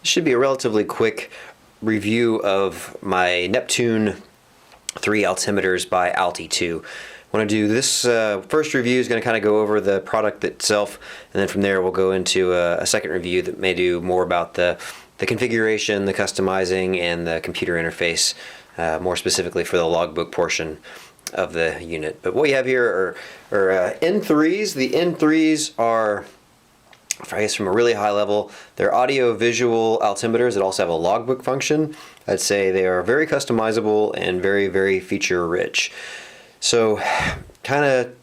This should be a relatively quick review of my Neptune 3 altimeters by Alti2. I want to do this first review is going to kind of go over the product itself, and then from there we'll go into a second review that may do more about the configuration, the customizing, and the computer interface, more specifically for the logbook portion of the unit. But what we have here are N3s. The N3s are, I guess, from a really high level, they're audio-visual altimeters that also have a logbook function. I'd say they are very customizable and very, very feature-rich. So, kind of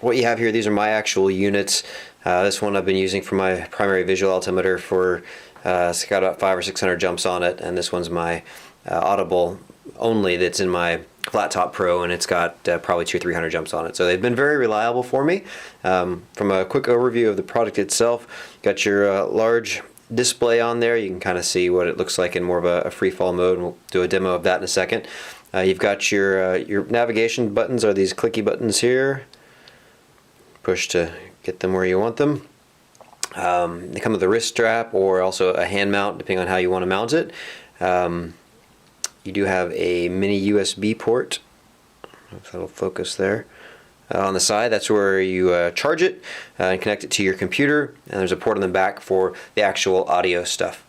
what you have here, these are my actual units. This one I've been using for my primary visual altimeter for, it's got about 500 or 600 jumps on it, and this one's my audible only that's in my Flat Top Pro, and it's got probably 200 or 300 jumps on it. So they've been very reliable for me. From a quick overview of the product itself, got your large display on there. You can kind of see what it looks like in more of a free fall mode, and we'll do a demo of that in a second. You've got your navigation buttons are these clicky buttons here. Push to get them where you want them. They come with a wrist strap or also a hand mount, depending on how you want to mount it. You do have a mini USB port. If that'll focus there. On the side, that's where you charge it and connect it to your computer. And there's a port on the back for the actual audio stuff.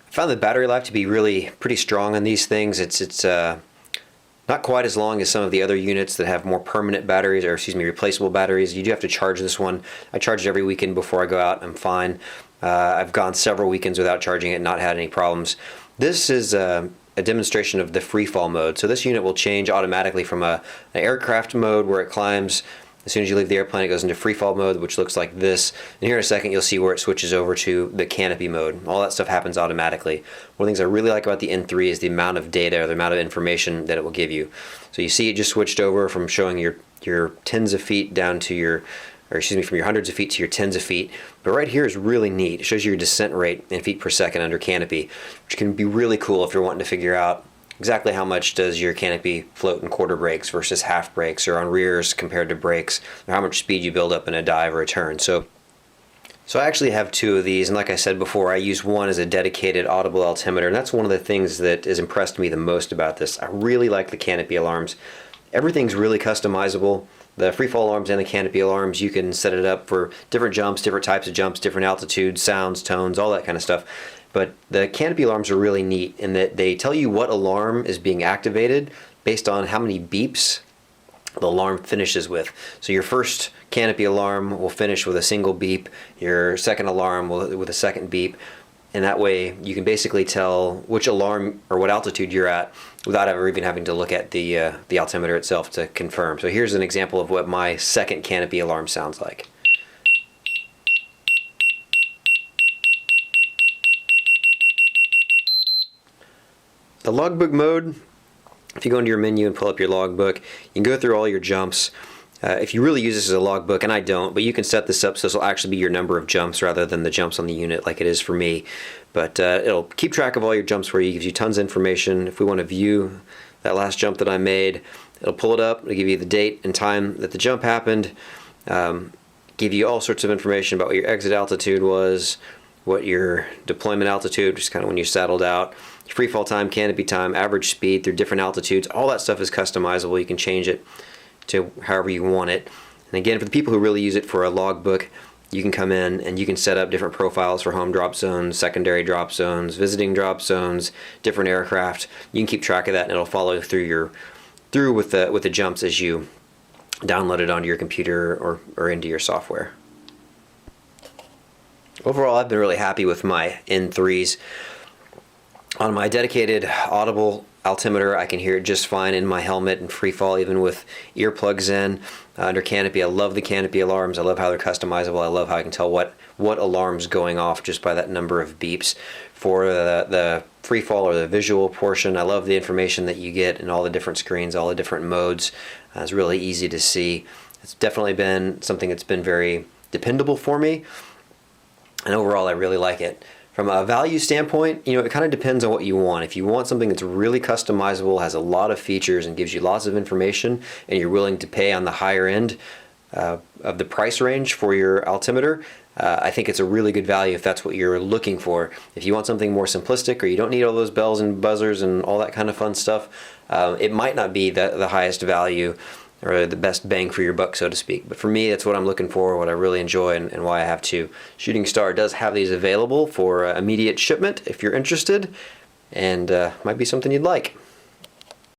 I found the battery life to be really pretty strong on these things. It's not quite as long as some of the other units that have more permanent batteries, or excuse me, replaceable batteries. You do have to charge this one. I charge it every weekend before I go out. I'm fine. I've gone several weekends without charging it and not had any problems. This is a demonstration of the free fall mode. So this unit will change automatically from an aircraft mode where it climbs. As soon as you leave the airplane, it goes into free fall mode, which looks like this. And here in a second, you'll see where it switches over to the canopy mode. All that stuff happens automatically. One of the things I really like about the N3 is the amount of data, or the amount of information that it will give you. So you see it just switched over from showing your tens of feet down to your, or excuse me, from your hundreds of feet to your tens of feet. But right here is really neat. It shows you your descent rate in feet per second under canopy, which can be really cool if you're wanting to figure out exactly how much does your canopy float in quarter brakes versus half brakes, or on rears compared to brakes, or how much speed you build up in a dive or a turn. So I actually have two of these, and like I said before, I use one as a dedicated audible altimeter, and that's one of the things that has impressed me the most about this. I really like the Canopy Alarms. Everything's really customizable. The free fall alarms and the Canopy Alarms, you can set it up for different jumps, different types of jumps, different altitudes, sounds, tones, all that kind of stuff. But the Canopy Alarms are really neat in that they tell you what alarm is being activated based on how many beeps the alarm finishes with. So your first Canopy Alarm will finish with a single beep, your second alarm with a second beep, and that way you can basically tell which alarm or what altitude you're at without ever even having to look at the altimeter itself to confirm. So here's an example of what my second Canopy Alarm sounds like. The logbook mode, if you go into your menu and pull up your logbook, you can go through all your jumps. If you really use this as a logbook, and I don't, but you can set this up so this will actually be your number of jumps rather than the jumps on the unit like it is for me. But it'll keep track of all your jumps for you, gives you tons of information. If we want to view that last jump that I made, it'll pull it up, it'll give you the date and time that the jump happened, give you all sorts of information about what your exit altitude was, what your deployment altitude, just kind of when you saddled out, free fall time, canopy time, average speed through different altitudes. All that stuff is customizable. You can change it to however you want it. And again, for the people who really use it for a logbook, you can come in and you can set up different profiles for home drop zones, secondary drop zones, visiting drop zones, different aircraft. You can keep track of that, and it'll follow through with the jumps as you download it onto your computer or into your software. Overall, I've been really happy with my N3s. On my dedicated audible altimeter, I can hear it just fine in my helmet and free fall, even with earplugs in. Under canopy, I love the Canopy Alarms. I love how they're customizable. I love how I can tell what alarm's going off just by that number of beeps. For the free fall or the visual portion, I love the information that you get in all the different screens, all the different modes. It's really easy to see. It's definitely been something that's been very dependable for me, and overall I really like it. From a value standpoint, it kind of depends on what you want. If you want something that's really customizable, has a lot of features, and gives you lots of information, and you're willing to pay on the higher end, of the price range for your altimeter, I think it's a really good value if that's what you're looking for. If you want something more simplistic, or you don't need all those bells and buzzers and all that kind of fun stuff, it might not be the highest value or the best bang for your buck, so to speak. But for me, that's what I'm looking for, what I really enjoy, and why I have two. Shooting Star does have these available for immediate shipment if you're interested, and might be something you'd like.